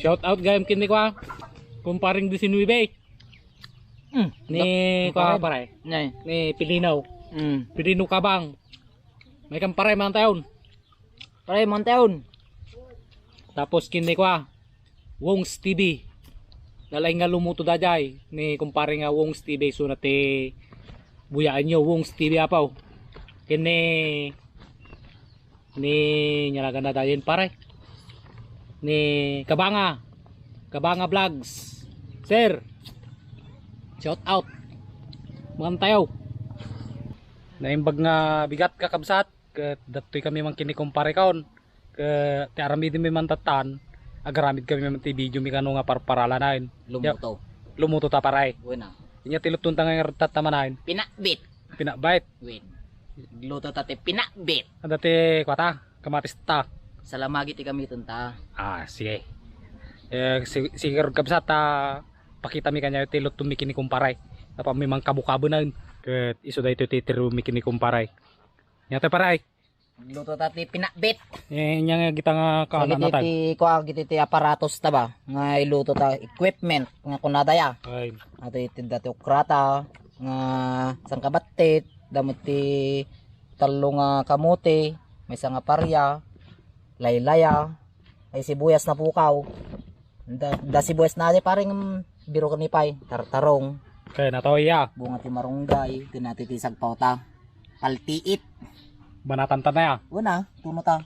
Shout out gayam kini ko kumparing 19. Ni ko pare. Ni Pilinaw. Pilinaw Kabang. May kamparay man taon. Pare Monteon. Tapos kini ko Wong's TV. Nalay nga lumuto dajay ni kumpare nga Wong's TV so nati buyaan nyo Wong's TV apaw. Kini ni nyalaga na dayon pare. Ni Kabanga Vlogs. Sir. Shout out. Mga tayo. Naimbag nga bigat ka kabsat. Ket datoy kami man kini kumpare kaon. Ke ti arami din man tatan. Agaramid kami man ti video mi kano nga parparalanain. Lumuto. Lumuto ta paray. Wena. Inya tilutun ta nga tatamanain. Pinakbit. Pinakbait. Win. Luto tate pinakbit. Dati kwata kamatis ta. Salamagi ti kami tunta. Sige. Siguro kabsat ta pakita mi kanya tilot tumi kini kumparay. Tapa mi mang kabu-kabo na. Ket iso da ito titiru mi kini kumparay. Nyata paray. Luto tate pinakbit. Nya nga kita nga kaana na tag. Giti aparatos ta ba? Nga iluto ta equipment nga kunadaya. Ay. Ato iti dati ukrata nga sangkabatit, damit ti talo nga kamote, may nga parya, laylaya, ay sibuyas na pukaw. Da sibuyas na paring biro kanipay, tartarong, Kaya na to iya. bunga ti marunggay, tinatitisag pauta, paltiit. Banatan ta na ya. Una, tuno ta.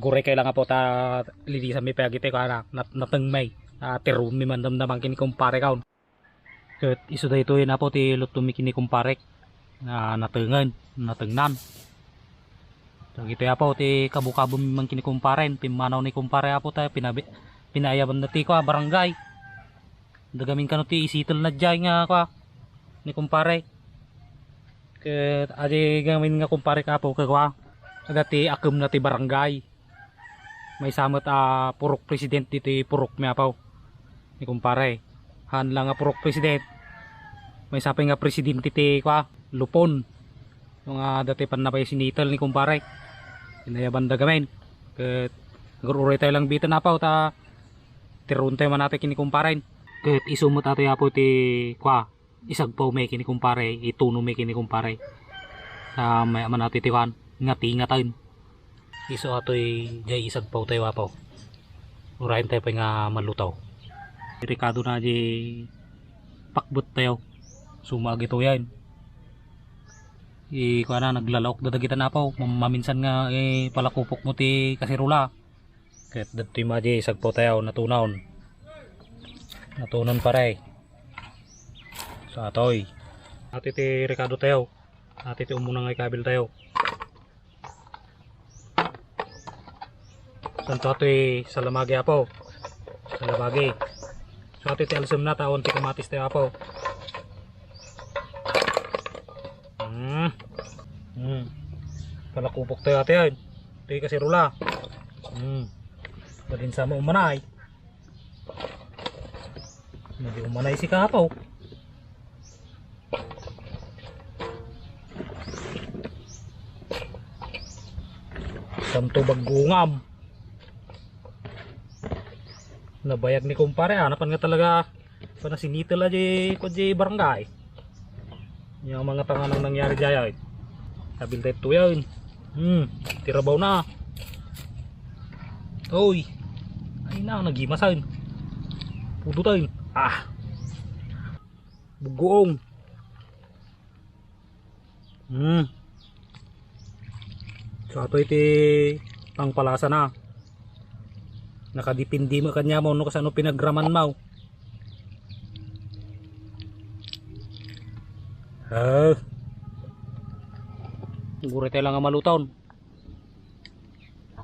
Gure kailangan po ta lilisan mi pagite ko anak natengmay. Tiru mi mandam namang kini kumpare kaon. Ket iso da ito na po ti luto mi kini kumpare. Na natengnan. Dagiti apo ti kabu-kabo mi man kini kumpare, pimanaw ni kumpare apo ta pinayaban na ti ko barangay. Dagamin kano ti isitel na jay nga ko ni kumpare. Ket adi gamin nga kumpare ka po ka agati akem na ti barangay. May samot purok president diti purok mi apaw ni kumpare. Han lang nga purok president. May sapay nga presidente ti kwa Lupon. Mga dati pan napay sinitel ni kumpare. Inayaban da gamin. Ket gururay tayo lang bitan apaw ta tirun tayo man natin kini kumpare. Ket isumot ato apo ti kwa isagpaw may kini kumpare, ituno may kini kumpare. May man natin tiwan ngati-ngatain. Iso ato'y jay isagpaw tayo apaw. Urahin tayo pa nga malutaw. Rikado na jay pakbot tayo. Sumag ito yan. Kuha na naglalawak dadagitan na apaw. Maminsan nga palakupok mo ti kasirula. Kahit dato'y maji isagpaw tayo natunaon. Natunan paray. Sa atoy. Ati ti Ricardo tayo. Ati ti umunang ay kabil tayo. Santo ato'y salamagi apaw. Salamagi. So ati ti alsam na taon ti kamatis tayo apaw. Palakupok tayo ati yan. Ito kasi rula. Badin sama umanay. Hindi umanay si kapaw. Santo bagungam. Nabayag ni kumpare. Hanapan nga talaga panasinitil aja ko di barangay. Yung mga tanganang nangyari dyan. Sabil tayo ito yan. Tirabaw na. Oy. Ay na, nagimasan. Pudo tayo. Bugoong. So ito iti pangpalasa na. Nakadipindi mo kanya mo no kasano pinagraman mo. Gure tayo lang nga malutaon.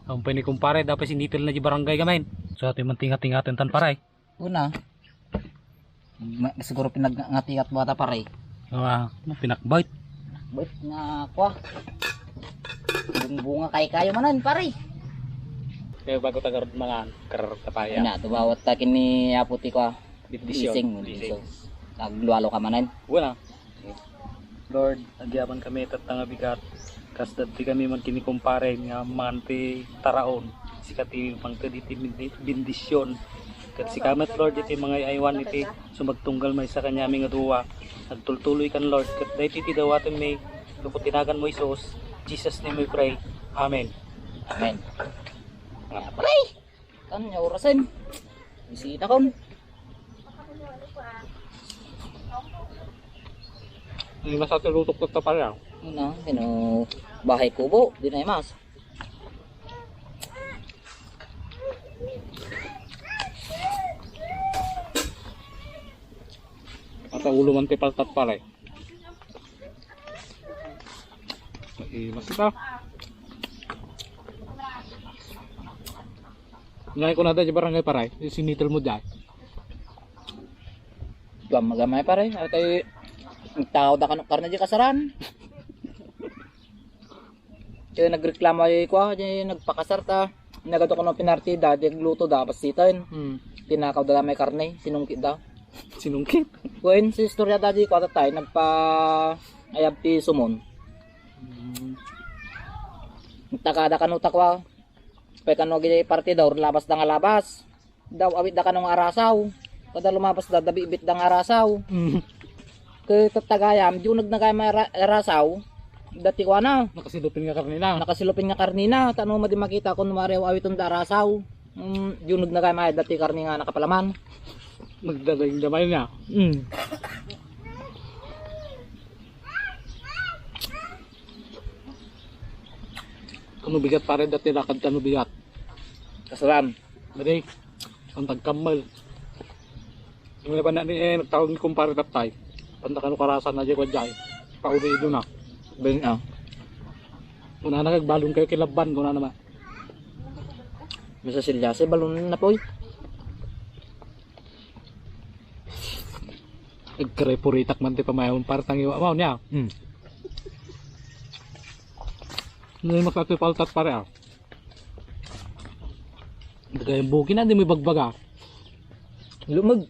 Ang pwede kumpare dapat sinitil na di barangay gamin. So ito yung mantingat-tingatin tan paray. Una, siguro pinagngatigat mo ata paray. Pinakbait. Bait nga kwa. Bunga kay kayo manan paray. Kaya bago tagarod mga karapaya. Ina, tubawat ta kini aputi kwa. Bising. Naglualo ka manan. Wala. Lord, agyaman kami tatanga bigat. Kas dati kami man kinikumpare nga manti taraon. Sikati pangtaditi bindisyon. Kat si kamat Lord iti mga aywan iti sumagtunggal may sa kanya nga duwa. Nagtultuloy kan Lord. Kat dahi iti dawatin may luputinagan mo Isus. Jesus name we pray. Amen. Amen. Pare! Kan niya orasin. Bisita kon. Hindi masatulutok ko pa rin. Ano, bahay kubo, di na mas. At ulo man tipaltat pala eh. Mas ito. Ngayon ko na dahil barangay paray. Sinitil mo dahil. Gamay pare. Ay tayo nagtakaw da kanong karna di kasaran. Kaya nagreklamo ay ko, nagpakasar ta. Nagado ko ng pinartida, di gluto da pasitan. Tinakaw da may karne, sinungkit da. Sinungkit? Kuin si istorya da di ko tatay nagpa ayab ti sumon. Takada kanu takwa. Pay kanu gid partida or labas da nga labas. Daw awit da kanong arasaw. Kada lumabas da dabibit da nga arasaw. Kay tatagayam junag na kay may arasaw. Dati ko na. Nakasilupin nga karnina. Nakasilupin nga karnina. Tano mo di makita kung marew awiton da arasaw. Junag na kay may dati karni nga nakapalaman. Magdadaling damay niya. Kano bigat pare dati lakad kano bigat. Kasalan. Madi. Ang tagkamal. Yung na ba na nagtawag ni kumpare tatay. Panda kano karasan na dyan ko dyan. Pauli doon na. Ben ah. Una na kagbalon kayo kilaban ko na naman. Masa silyase balon na po. Nagkarepuritak man ti pamayaw para tangiwa mo niya. Ngayon magkakipaltat pare ah. Hindi kayong buki na, hindi mo ibagbaga. Lumag.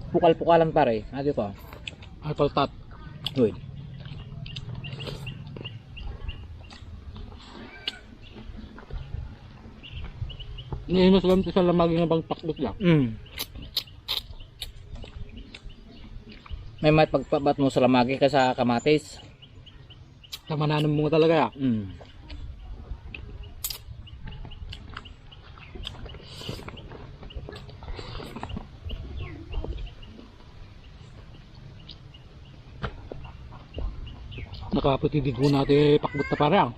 Pukal-pukalan pare. Adi ko. Ay paltat. Uy. Ngayon mas lang sa lamagi nga bang pakbot niya. May mat pagpabat mo sa lamagi ka sa kamatis. Kamananan mo talaga ya. Nakapatidig ko natin pakbot na parang.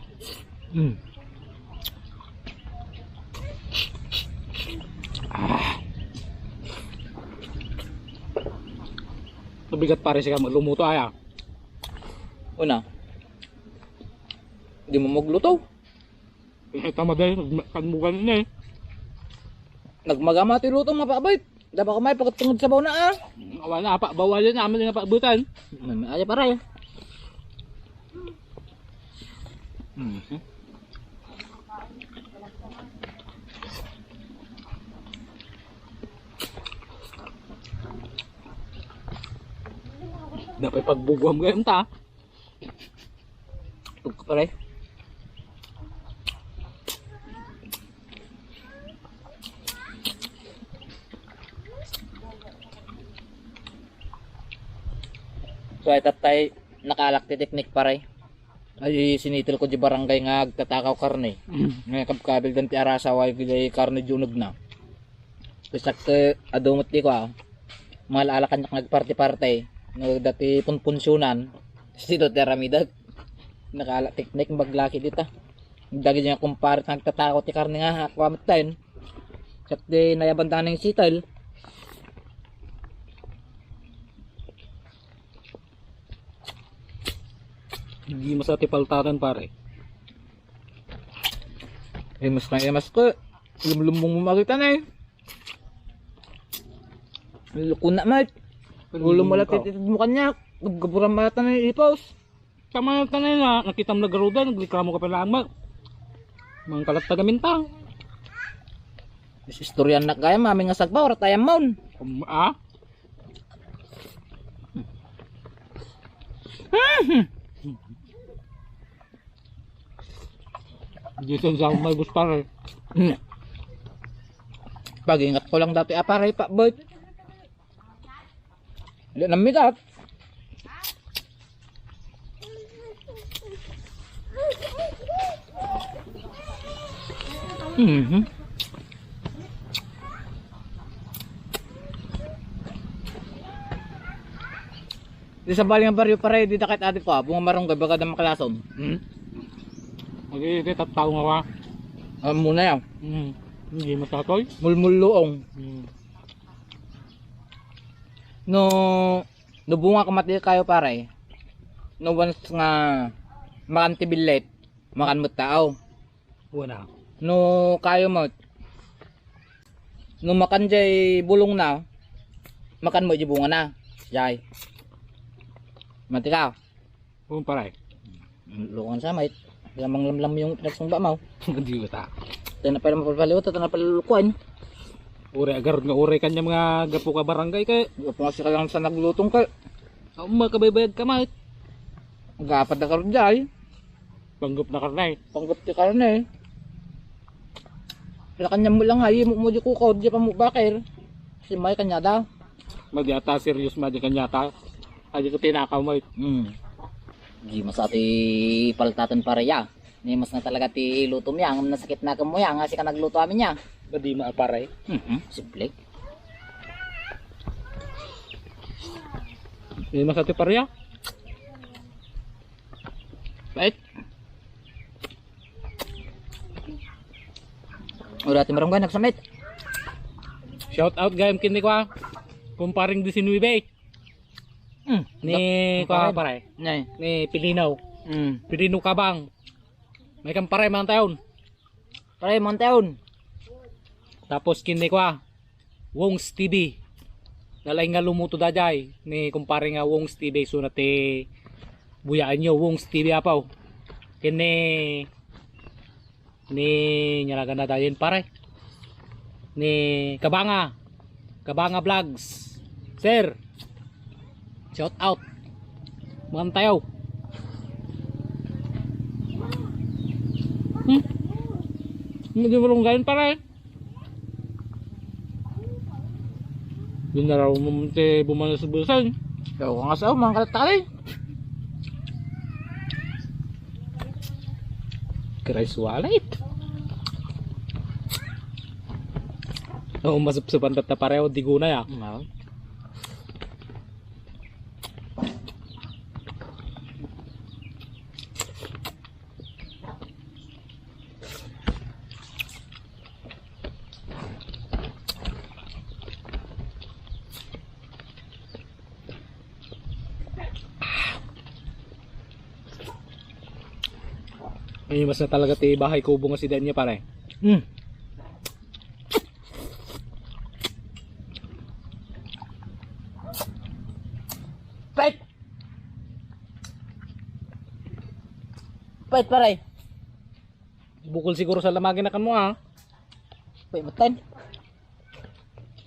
Mabigat pare siya lumuto aya. Una. Di mo magluto. Tama dahil kanbugan na eh. Nagmagama ti luto mapabait. Dapat ko may pagtungod sa baw na ah. Wala pa bawalin namin nga pakbutan. Ay pare. Dapat pagbugwam kayo ta. Tug pare. So ay tatay nakalak ti teknik pare. Ay sinitil ko di barangay nga agtatakaw karne. Nga kabkabil dan ti arasaw ay gilay karne junog na. Pisak te adumot di ko ah. Malalakan yak nagparti-parte. No dati punpunsyonan. Sito teramidag. Nakala teknik baglaki dita. Dagi niya kumpare nagtatakot ti karne nga akwamit tayo. Kat di nayabantan ng sital. Hindi masati paltaran pare. Mas na mas ko. Lumlumong makita na eh. Luko na mat. Ulong wala titid mo kanya. Gaburan mata na ipos. Tama na tanay na. Nakita mo nagaruda. Naglikramo ka pa lamang. Mga kalat tagamintang. Istoryan na kaya mami nga sagbaw. Ratayang maun. Ah? Dito sa may bus pare. Pag-ingat ko lang dati aparay pa, boy. Hindi na migat. Mhm. Di sa baling ang baryo pare, di takit ati pa, bunga marong gabi ka na makalason. Hindi, tataw nga wa. Muna yan, Hindi matatoy. mulmuluong. No, no bunga kamati kayo pare. No once nga makan ti billet, makan mo tao. Wala. No kayo mo. No makan jay bulong na, makan mo jay bunga na. Jay. Mati ka. Kung pare. Lukan sa mait. Lamang lamlam yung pinagsumba mo. Hindi ba ta? Tayo na pala mapapaliw, tayo na pala lukuan. Uri agar nga uri kanya mga gapo ka barangay kay. Pumasi ka lang sa naglutong ka. Makabaybayad ka mahit. Gapad na karon jay. Panggap na karnay. Panggap ti karon eh. Wala kanya mo lang hayi mo di kukod di pa mo bakir. Si may kanya daw. Magyata serious madya kanya ta. Aja ko tinakaw mo. Di mas ati paltatan para ya. Ni mas na talaga ti lutom ya. Ngam na sakit na kamo ya. Nga si ka nagluto amin ya. Badi maaparay. Simple. Hindi masati parya. Right? Ura ti marunggay nagsamit. Shout out gayam kini ko. Kumparing 19. Ni ko pare. Nay. Ni Pilinaw. Pilino Kabang. May kang pare mga taon. Pare Monteon. Tapos kini ko Wong's TV. Nalay nga lumuto dajay ni kumpare nga Wong's TV so nati buyaan nyo Wong's TV apaw. Kini ni nyalaga na dayon pare. Ni Kabanga. Kabanga Vlogs. Sir. Shout out. Mga tayo. Hindi mo gayon pare. Yun na raw mamunti bumana sa busan. Ikaw ka nga sa mga kalatali. Christ wallet. Oo, masupsupan na pareho, di guna ya. Ay, mas na talaga ti bahay kubo nga si Danya pare. Pait! Pait pare. Bukol siguro sa lamagin na kan mo ha. Pait matan.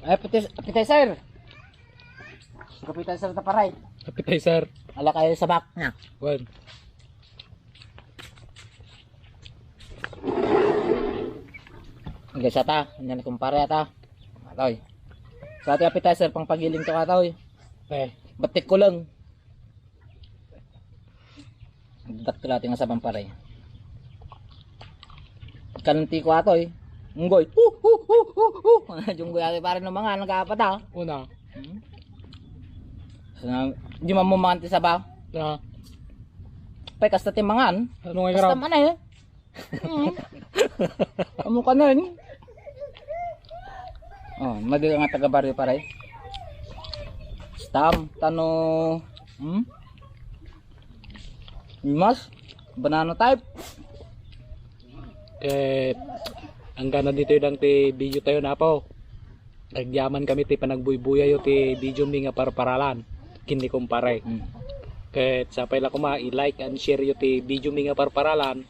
Ay appetizer. Appetizer ta pare. Appetizer. Ala kayo sa bak na. Wan. Hanggang sa ta, yan kumpare ta. Atoy. Sa ating appetizer pang pagiling to katoy. Batik ko lang. Batik natin nga sa pampare. Kanunti ko atoy. Nggoy. Junggoy atoy pare ng mga nag-aapat ha. Una. So, di mo mamanti sa ba? Na. Pay kasta timangan. Ano nga Kasta grab? man eh. Amo ka nun. Oh, madi nga taga baryo pare. Stam tano Mas banana type. Ang gana dito yung ti video tayo na po. Nagyaman kami ti panagbuybuya yo ti video mi nga parparalan. Kini kumpare. Ket sapay la kuma i-like and share yo ti video mi nga parparalan.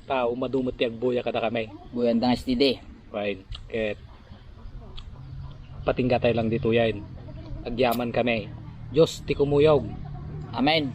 Ta umadumot ti agbuya kada kami. Buyan dang STD. Fine. Ket patingga tayo lang dito yan. Agyaman kami. Diyos ti kumuyog. Amen.